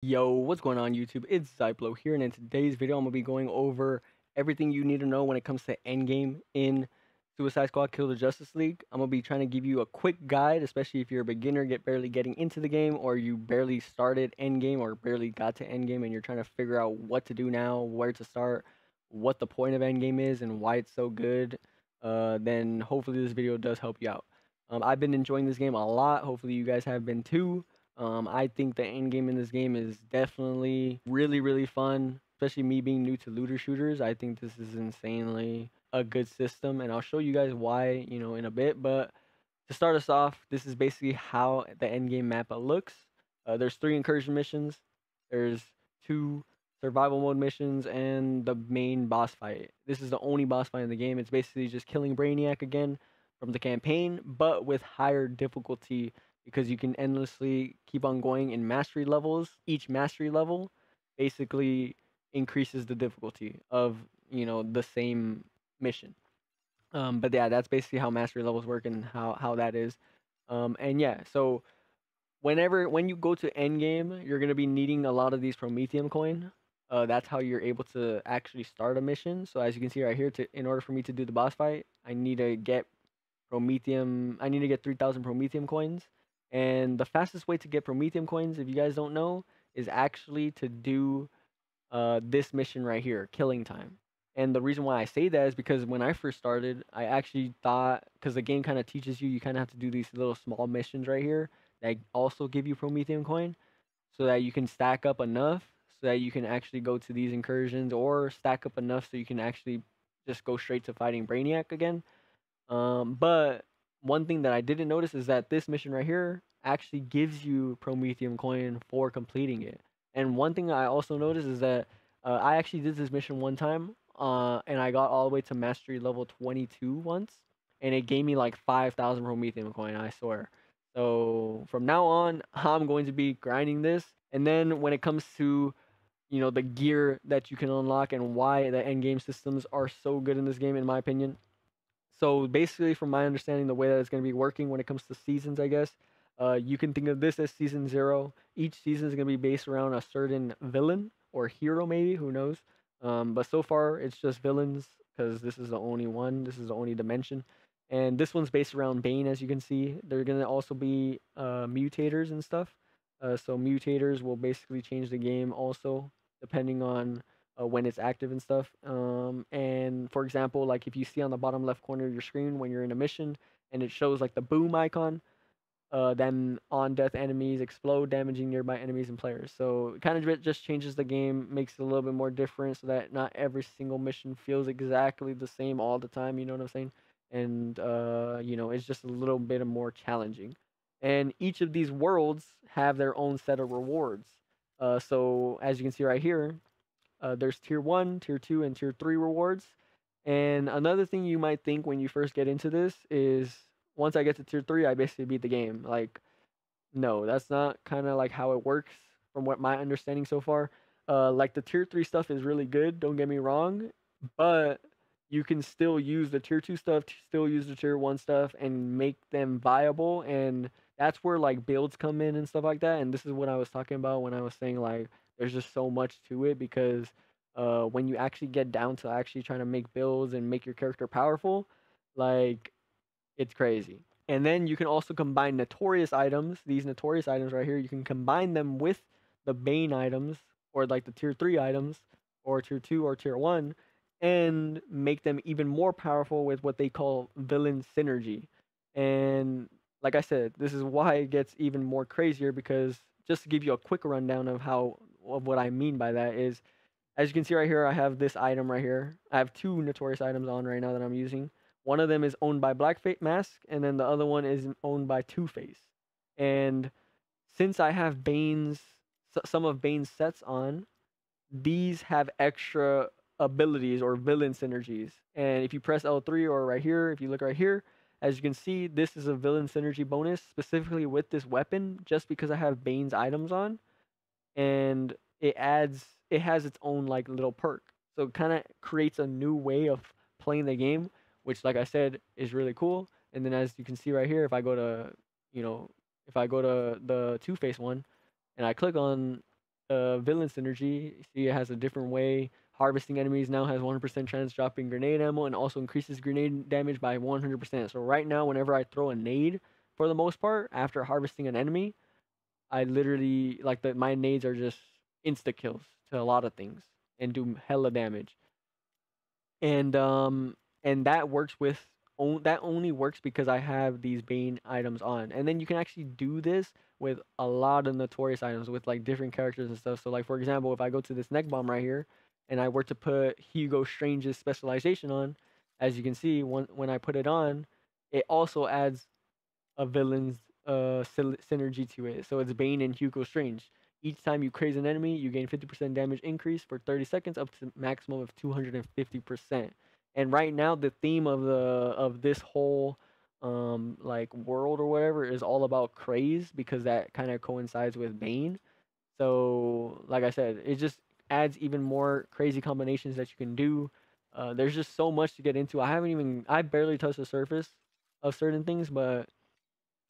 Yo, what's going on YouTube? It's Zyplo here, and in today's video, I'm gonna be going over everything you need to know when it comes to Endgame in Suicide Squad Kill the Justice League. I'm gonna be trying to give you a quick guide, especially if you're a beginner, barely getting into the game, or you barely started Endgame or barely got to Endgame, and you're trying to figure out what to do now, where to start, what the point of Endgame is, and why it's so good. Then hopefully this video does help you out. I've been enjoying this game a lot. Hopefully you guys have been too. I think the end game in this game is definitely really, really fun, especially me being new to looter shooters. I think this is insanely a good system, and I'll show you guys why, in a bit. But to start us off, this is basically how the end game map looks. There's 3 incursion missions, there's 2 survival mode missions, and the main boss fight. This is the only boss fight in the game. It's basically just killing Brainiac again from the campaign, but with higher difficulty because you can endlessly keep on going in mastery levels. Each mastery level basically increases the difficulty of the same mission. But yeah, that's basically how mastery levels work and how that is. And yeah, so when you go to end game, you're gonna be needing a lot of these Promethium coin. That's how you're able to actually start a mission. So as you can see right here, in order for me to do the boss fight, I need to get Promethium. I need to get 3,000 Promethium coins. And the fastest way to get Promethium coins, if you guys don't know, is actually to do this mission right here, Killing Time. And the reason why I say that is because when I first started, I actually thought, because the game kind of teaches you, you kind of have to do these little small missions right here that also give you Promethium coin so that you can stack up enough so that you can actually go to these incursions, or stack up enough so you can actually just go straight to fighting Brainiac again. But one thing that I didn't notice is that this mission right here actually gives you Promethium coin for completing it. And one thing I also noticed is that I actually did this mission one time, and I got all the way to mastery level 22 once, and it gave me like 5,000 Promethium coin, I swear. So from now on, I'm going to be grinding this. And then when it comes to the gear that you can unlock and why the end game systems are so good in this game, in my opinion, so basically, from my understanding, the way that it's going to be working when it comes to seasons, I guess, you can think of this as season 0. Each season is going to be based around a certain villain or hero, maybe, who knows. But so far, it's just villains because this is the only one. This is the only dimension. And this one's based around Bane, as you can see. They're going to also be mutators and stuff. So mutators will basically change the game also, depending on when it's active and stuff. And for example, like if you see on the bottom left corner of your screen when you're in a mission and it shows like the boom icon, then on death enemies explode, damaging nearby enemies and players. So it kind of just changes the game, makes it a little bit more different so that not every single mission feels exactly the same all the time. You know what I'm saying? And it's just a little bit more challenging. And each of these worlds have their own set of rewards. So as you can see right here, there's tier 1, tier 2, and tier 3 rewards. And another thing you might think when you first get into this is once I get to tier 3, I basically beat the game. Like, no, that's not kind of like how it works from what my understanding so far. Like the tier 3 stuff is really good, don't get me wrong, but you can still use the tier 2 stuff, still use the tier 1 stuff and make them viable. And that's where like builds come in and stuff like that. And this is what I was talking about when I was saying like there's just so much to it because when you actually get down to actually trying to make builds and make your character powerful, like it's crazy. And then you can also combine notorious items. These notorious items right here, you can combine them with the Bane items or like the tier 3 items or tier 2 or tier 1 and make them even more powerful with what they call villain synergy. And like I said, this is why it gets even more crazier because just to give you a quick rundown of what I mean by that is as you can see right here, I have this item right here. I have 2 notorious items on right now that I'm using. One of them is owned by Black Mask, and then the other one is owned by Two Face. And since I have some of Bane's sets on, these have extra abilities or villain synergies. And if you press L3 or right here, if you look right here, as you can see, this is a villain synergy bonus specifically with this weapon just because I have Bane's items on, and it has its own like little perk. So it kind of creates a new way of playing the game, which like I said is really cool. And then as you can see right here, if I go to, you know, if I go to the Two Face one and I click on villain synergy. You see, it has a different way. Harvesting enemies now has 100% chance dropping grenade ammo and also increases grenade damage by 100%. So right now, whenever I throw a nade, for the most part, after harvesting an enemy, I literally like my nades are just insta kills to a lot of things and do hella damage. And that works with that only works because I have these Bane items on. And then you can actually do this with a lot of notorious items with like different characters and stuff. So like for example, if I go to this neck bomb right here and I were to put Hugo Strange's specialization on, as you can see, when I put it on, it also adds a villain's synergy to it. So it's Bane and Hugo Strange. Each time you craze an enemy, you gain 50% damage increase for 30 seconds up to maximum of 250%. And right now the theme of this whole like world or whatever is all about craze because that kind of coincides with Bane. So like I said, it just adds even more crazy combinations that you can do. There's just so much to get into. I barely touched the surface of certain things, but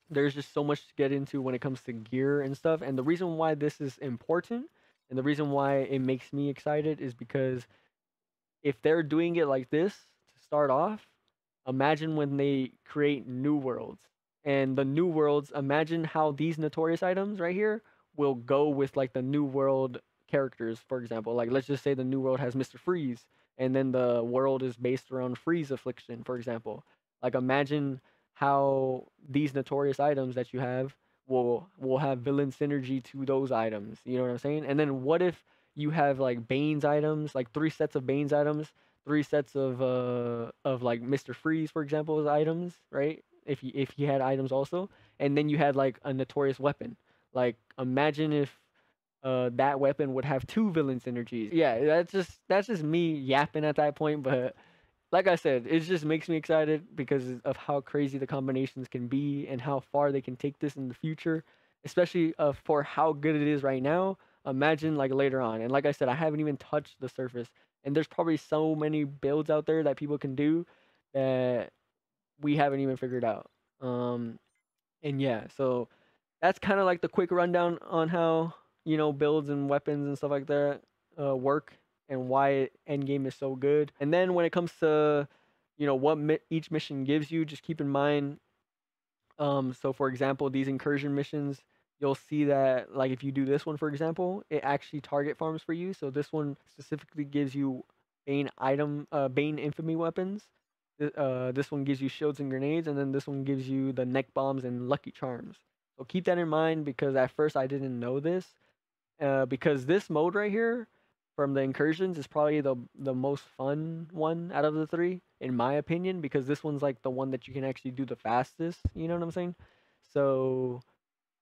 there's just so much to get into when it comes to gear and stuff. And the reason why this is important and the reason why it makes me excited is because if they're doing it like this to start off, imagine when they create new worlds. And the new worlds, imagine how these notorious items right here will go with like the new world characters, for example. Like let's just say the new world has Mr. Freeze, and then the world is based around Freeze affliction, for example. Like imagine how these notorious items that you have will have villain synergy to those items. You know what I'm saying? And then what if you have like Bane's items, like 3 sets of Bane's items, 3 sets of like Mr. Freeze, for example, as items, right? If he had items also, and then you had like a notorious weapon. Like imagine if that weapon would have 2 villain synergies. Yeah, that's just me yapping at that point, but like I said, it just makes me excited because of how crazy the combinations can be and how far they can take this in the future, especially for how good it is right now. Imagine like later on. And like I said, I haven't even touched the surface. And there's probably so many builds out there that people can do that we haven't even figured out. And yeah, so that's kind of like the quick rundown on how builds and weapons and stuff like that work and why Endgame is so good. And then when it comes to what each mission gives you, just keep in mind. So for example, these incursion missions, you'll see that like if you do this one, for example, it actually target farms for you. So this one specifically gives you Bane infamy weapons. This one gives you shields and grenades, and then this one gives you the neck bombs and lucky charms. So keep that in mind because at first I didn't know this. Because this mode right here from the incursions is probably the most fun one out of the three, in my opinion, because this one's like the one that you can actually do the fastest. You know what I'm saying? So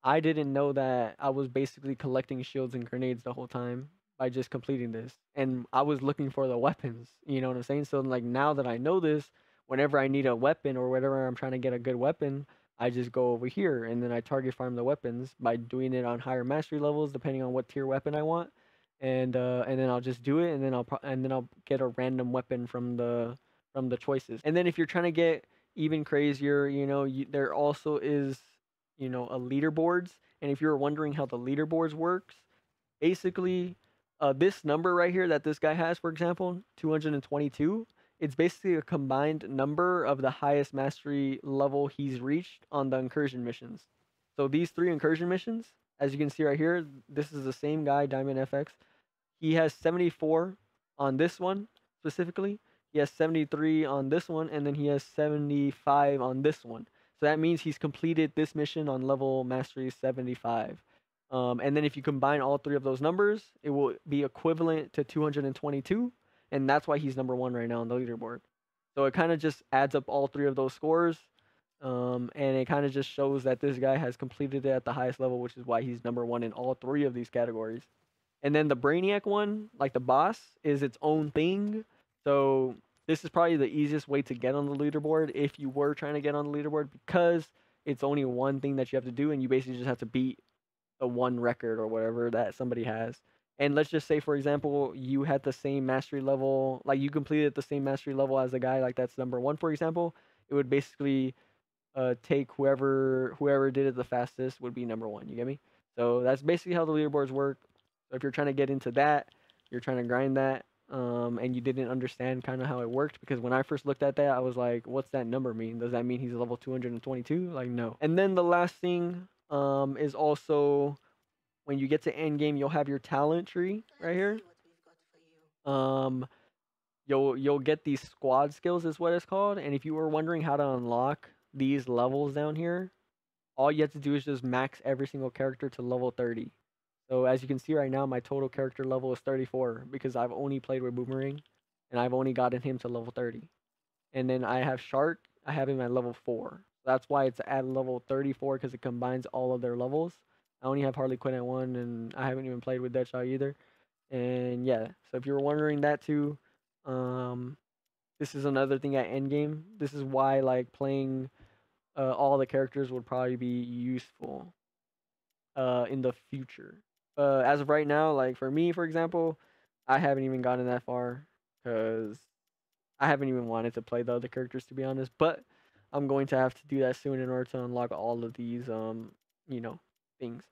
I didn't know that I was basically collecting shields and grenades the whole time by just completing this. And I was looking for the weapons, you know what I'm saying? So like now that I know this, whenever I need a weapon or whatever I'm trying to get a good weapon, I just go over here and then I target farm the weapons by doing it on higher mastery levels depending on what tier weapon I want. And then I'll just do it and then I'll get a random weapon from the choices. And then if you're trying to get even crazier, there also is a leaderboards. And if you're wondering how the leaderboards works, basically, this number right here that this guy has, for example, 222, it's basically a combined number of the highest mastery level he's reached on the incursion missions. So these 3 incursion missions, as you can see right here, this is the same guy, Diamond FX. He has 74 on this one specifically. He has 73 on this one, and then he has 75 on this one. So that means he's completed this mission on level mastery 75. And then if you combine all 3 of those numbers, it will be equivalent to 222, and that's why he's number 1 right now on the leaderboard. So it kind of just adds up all 3 of those scores, and it kind of just shows that this guy has completed it at the highest level, which is why he's number 1 in all 3 of these categories. And then the Brainiac one, like the boss, is its own thing. So this is probably the easiest way to get on the leaderboard if you were trying to get on the leaderboard because it's only one thing that you have to do and you basically just have to beat the one record or whatever that somebody has. And let's just say, for example, you had the same mastery level, like you completed the same mastery level as a guy like that's number 1, for example. It would basically take whoever did it the fastest would be number 1. You get me? So that's basically how the leaderboards work. So if you're trying to get into that, you're trying to grind that, and you didn't understand kind of how it worked, because when I first looked at that, I was like, what's that number mean? Does that mean he's level 222? Like, no. And then the last thing is also when you get to end game, you'll have your talent tree right here. Um, you'll get these squad skills is what it's called. And if you were wondering how to unlock these levels down here, all you have to do is just max every single character to level 30. So as you can see right now, my total character level is 34 because I've only played with Boomerang, and I've only gotten him to level 30. And then I have Shark, I have him at level 4. That's why it's at level 34, because it combines all of their levels. I only have Harley Quinn at 1, and I haven't even played with Deadshot either. And yeah, so if you were wondering that too, um, this is another thing at endgame. This is why like playing all the characters would probably be useful in the future. As of right now, like for me, for example, I haven't even gotten that far because I haven't even wanted to play the other characters, to be honest. But I'm going to have to do that soon in order to unlock all of these you know, things.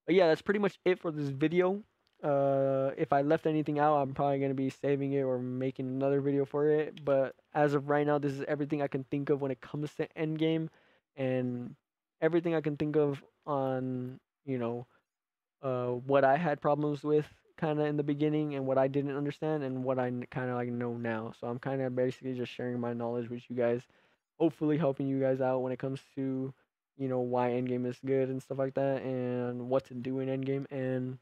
But yeah, that's pretty much it for this video. If I left anything out, I'm probably gonna be saving it or making another video for it. But as of right now, this is everything I can think of when it comes to Endgame, and everything I can think of on, you know, what I had problems with kind of in the beginning, and what I didn't understand, and what I kind of like know now. So I'm kind of basically just sharing my knowledge with you guys, hopefully helping you guys out when it comes to, you know, why Endgame is good and stuff like that, and what to do in Endgame. And